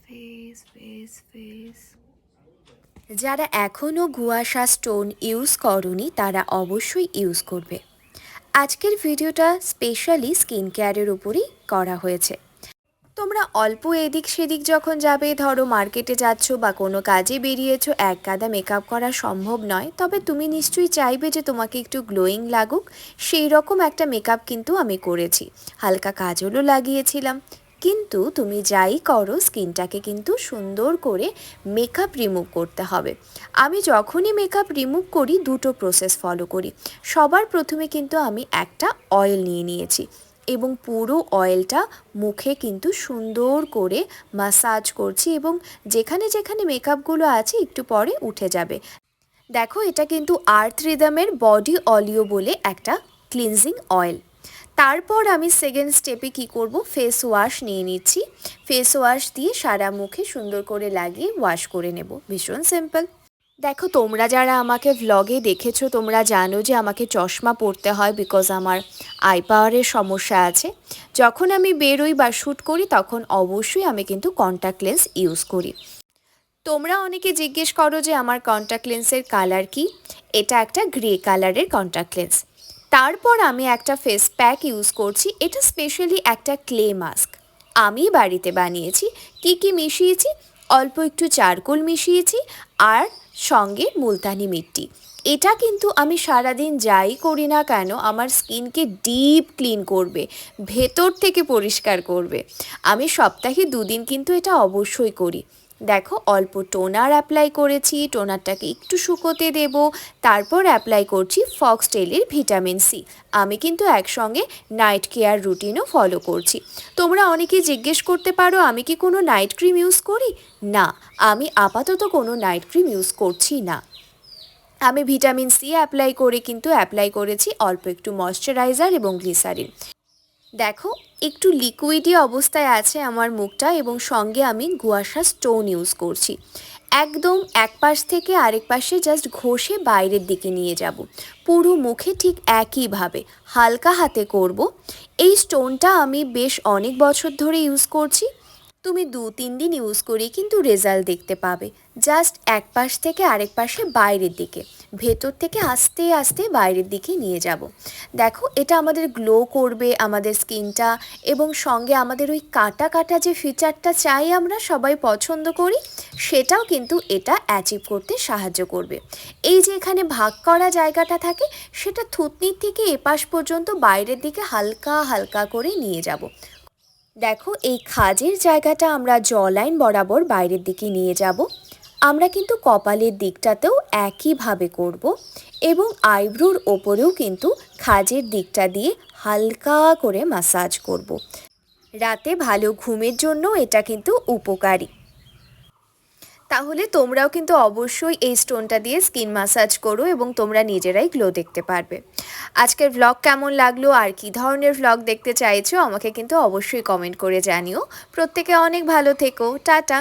Face. যারা এখনও গুয়াশা stone use করনি তারা অবশ্যই ইউজ করবে। আজকের ভিডিওটা স্পেশালি স্কিন কেয়ারের উপরই করা হয়েছে। তোমরা অল্প এদিক সেদিক যখন যাবে, ধরো মার্কেটে যাচ্ছ বা কোনো কাজে বেরিয়েছো, এক গাদা মেকআপ করা সম্ভব নয়, তবে তুমি নিশ্চয়ই চাইবে যে তোমাকে একটু গ্লোয়িং লাগুক। সেই রকম একটা মেকআপ কিন্তু আমি করেছি, হালকা কাজলও লাগিয়েছিলাম। কিন্তু তুমি যাই করো, স্কিনটাকে কিন্তু সুন্দর করে মেকআপ রিমুভ করতে হবে। আমি যখনই মেকআপ রিমুভ করি দুটো প্রসেস ফলো করি। সবার প্রথমে কিন্তু আমি একটা অয়েল নিয়ে নিয়েছি এবং পুরো অয়েলটা মুখে কিন্তু সুন্দর করে মাসাজ করছি, এবং যেখানে যেখানে মেকআপগুলো আছে একটু পরে উঠে যাবে। দেখো, এটা কিন্তু আর্থ রিদমের বডি অলিও বলে একটা ক্লিনজিং অয়েল। তারপর আমি সেকেন্ড স্টেপে কি করব, ফেস ওয়াশ নিয়ে নিচ্ছি। ফেস ওয়াশ দিয়ে সারা মুখে সুন্দর করে লাগিয়ে ওয়াশ করে নেব। ভীষণ সিম্পল। দেখো, তোমরা যারা আমাকে ভ্লগে দেখেছো তোমরা জানো যে আমাকে চশমা পরতে হয়, বিকজ আমার আই পাওয়ারের সমস্যা আছে। যখন আমি বেরোই বা শ্যুট করি তখন অবশ্যই আমি কিন্তু কন্ট্যাক্ট লেন্স ইউজ করি। তোমরা অনেকে জিজ্ঞেস করো যে আমার কন্ট্যাক্ট লেন্সের কালার কি। এটা একটা গ্রে কালারের কন্ট্যাক্ট লেন্স। তারপর আমি একটা ফেস প্যাক ইউজ করছি। এটা স্পেশালি একটা ক্লে মাস্ক, আমি বাড়িতে বানিয়েছি। কি মিশিয়েছি, অল্প একটু চারকোল মিশিয়েছি আর সঙ্গে মুলতানি মিট্টি। এটা কিন্তু আমি সারাদিন যাই করি না কেন আমার স্কিনকে ডিপ ক্লিন করবে, ভেতর থেকে পরিষ্কার করবে। আমি সপ্তাহে 2 দিন কিন্তু এটা অবশ্যই করি। দেখো, অল্প টোনার অ্যাপ্লাই করেছি, টোনারটাকে একটু শুকোতে দেব, তারপর অ্যাপ্লাই করছি ফক্সটেলের ভিটামিন সি। আমি কিন্তু একসঙ্গে নাইট কেয়ার রুটিনও ফলো করছি। তোমরা অনেকেই জিজ্ঞেস করতে পারো আমি কি কোনো নাইট ক্রিম ইউজ করি? না, আমি আপাতত কোনো নাইট ক্রিম ইউজ করছি না। আমি ভিটামিন সি অ্যাপ্লাই করে কিন্তু অ্যাপ্লাই করেছি অল্প একটু ময়শ্চারাইজার এবং গ্লিসারিন। দেখো, একটু লিকুইডি অবস্থায় আছে আমার মুখটা, এবং সঙ্গে আমি গুয়াশা স্টোন ইউজ করছি। একদম এক পাশ থেকে আরেক পাশে জাস্ট ঘষে বাইরের দিকে নিয়ে যাব, পুরো মুখে ঠিক একইভাবে হালকা হাতে করব। এই স্টোনটা আমি বেশ অনেক বছর ধরে ইউজ করছি। তুমি 2-3 দিন ইউজ করি কিন্তু রেজাল্ট দেখতে পাবে। জাস্ট এক পাশ থেকে আরেক পাশে বাইরের দিকে, ভেতর থেকে আস্তে আস্তে বাইরের দিকে নিয়ে যাব। দেখো, এটা আমাদের গ্লো করবে আমাদের স্কিনটা, এবং সঙ্গে আমাদের ওই কাটা কাটা যে ফিচারটা চাই আমরা সবাই পছন্দ করি, সেটাও কিন্তু এটা অ্যাচিভ করতে সাহায্য করবে। এই যে এখানে ভাগ করা জায়গাটা থাকে, সেটা থুতনির থেকে এপাশ পর্যন্ত বাইরের দিকে হালকা হালকা করে নিয়ে যাব। দেখো, এই খাজের জায়গাটা আমরা জ লাইন বরাবর বাইরের দিকে নিয়ে যাব। আমরা কিন্তু কপালের দিকটাতেও একইভাবে করব, এবং আইব্রোর ওপরেও কিন্তু খাজের দিকটা দিয়ে হালকা করে মাসাজ করব। রাতে ভালো ঘুমের জন্য এটা কিন্তু উপকারী। তাহলে তোমরাও কিন্তু অবশ্যই এই স্টোনটা দিয়ে স্কিন ম্যাসাজ করো এবং তোমরা নিজেরাই গ্লো দেখতে পারবে। আজকের ভ্লগ কেমন লাগলো আর কি ধরনের ভ্লগ দেখতে চাইছো আমাকে কিন্তু অবশ্যই কমেন্ট করে জানিও। প্রত্যেকে অনেক ভালো থেকো। টাটা।